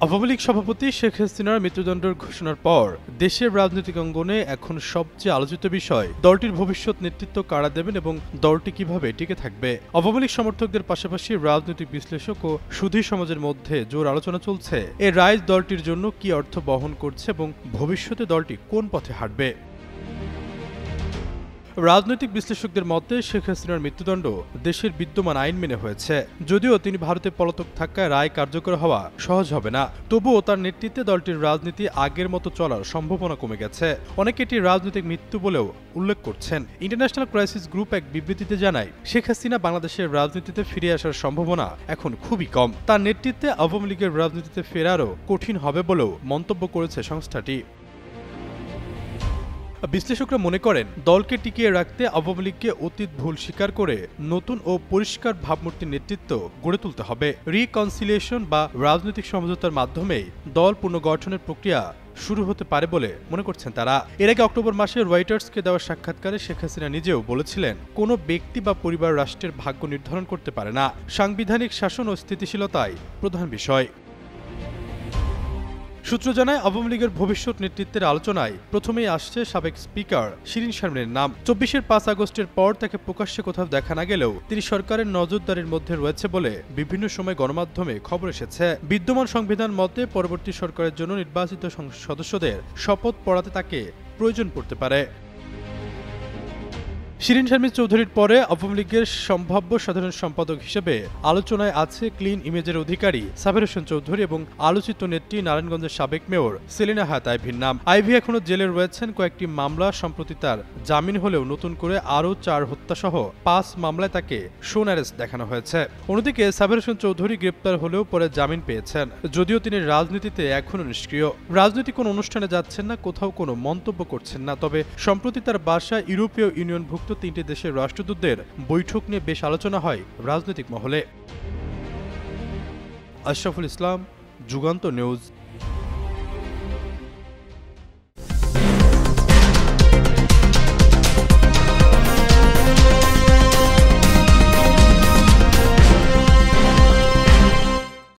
আওয়ামী লীগ সভাপতি শেখ হাসিনার মৃত্যুদণ্ডের ঘোষণার পর দেশের রাজনৈতিক অঙ্গনে এখন সবচেয়ে আলোচিত বিষয় দলটির ভবিষ্যৎ নেতৃত্ব কারা দেবেন এবং দলটি কিভাবে টিকে থাকবে। আওয়ামী লীগ সমর্থকদের পাশাপাশি রাজনৈতিক বিশ্লেষক ও সুধী সমাজের মধ্যে জোর আলোচনা চলছে এ রায় দলটির জন্য কি অর্থ বহন করছে এবং ভবিষ্যতে দলটি কোন পথে হাঁটবে। রাজনৈতিক বিশ্লেষকদের মতে শেখ হাসিনার মৃত্যুদণ্ড দেশের বিদ্যমান আইন মেনে হয়েছে। যদিও তিনি ভারতে পলাতক থাকায় রায় কার্যকর হওয়া সহজ হবে না, তবুও তার নেতৃত্বে দলটির রাজনীতি আগের মতো চলার সম্ভাবনা কমে গেছে। অনেকে এটি রাজনৈতিক মৃত্যু বলেও উল্লেখ করছেন। ইন্টারন্যাশনাল ক্রাইসিস গ্রুপ এক বিবৃতিতে জানায়, শেখ হাসিনা বাংলাদেশের রাজনীতিতে ফিরে আসার সম্ভাবনা এখন খুবই কম। তার নেতৃত্বে আওয়ামী লীগের রাজনীতিতে ফেরারও কঠিন হবে বলেও মন্তব্য করেছে সংস্থাটি। বিশ্লেষকরা মনে করেন, দলকে টিকিয়ে রাখতে আওয়ামী লীগকে অতীত ভুল স্বীকার করে নতুন ও পরিষ্কার ভাবমূর্তির নেতৃত্ব গড়ে তুলতে হবে। রিকনসিলিয়েশন বা রাজনৈতিক সমঝোতার মাধ্যমেই দল পুনর্গঠনের প্রক্রিয়া শুরু হতে পারে বলে মনে করছেন তারা। এর আগে অক্টোবর মাসে রয়টার্সকে দেওয়া সাক্ষাৎকারে শেখ হাসিনা নিজেও বলেছিলেন, কোনো ব্যক্তি বা পরিবার রাষ্ট্রের ভাগ্য নির্ধারণ করতে পারে না, সাংবিধানিক শাসন ও স্থিতিশীলতাই প্রধান বিষয়। সূত্র জানায়, আওয়ামী লীগের ভবিষ্যৎ নেতৃত্বের আলোচনায় প্রথমেই আসছে সাবেক স্পিকার শিরীন শারমিনের নাম। ২৪-এর ৫ আগস্টের পর তাকে প্রকাশ্যে কোথাও দেখা না গেলেও তিনি সরকারের নজরদারির মধ্যে রয়েছে বলে বিভিন্ন সময় গণমাধ্যমে খবর এসেছে। বিদ্যমান সংবিধান মতে পরবর্তী সরকারের জন্য নির্বাচিত সদস্যদের শপথ পড়াতে তাকে প্রয়োজন পড়তে পারে। শিরীন শারমিন চৌধুরীর পরে আওয়ামী লীগের সম্ভাব্য সাধারণ সম্পাদক হিসেবে আলোচনায় আছে ক্লিন ইমেজের অধিকারী সাবের হোসেন চৌধুরী এবং আলোচিত নেত্রী নারায়ণগঞ্জের সাবেক মেয়র সেলিনা হায়াৎ আইভীর নাম। আইভী এখনো জেলে রয়েছেন। কয়েকটি মামলা সম্প্রতি তার জামিন হলেও নতুন করে আরও ৪ হত্যাসহ ৫ মামলায় তাকে শোন অ্যারেস্ট দেখানো হয়েছে। অন্যদিকে সাবের হোসেন চৌধুরী গ্রেপ্তার হলেও পরে জামিন পেয়েছেন, যদিও তিনি রাজনীতিতে এখনও নিষ্ক্রিয়। রাজনৈতিক কোনো অনুষ্ঠানে যাচ্ছেন না, কোথাও কোনো মন্তব্য করছেন না। তবে সম্প্রতি তার বাসা ইউরোপীয় ইউনিয়নভুক্ত ৩টি দেশের রাষ্ট্রদূতদের বৈঠক নিয়ে বেশ আলোচনা হয় রাজনৈতিক মহলে। আশরাফুল ইসলাম, যুগান্তর নিউজ।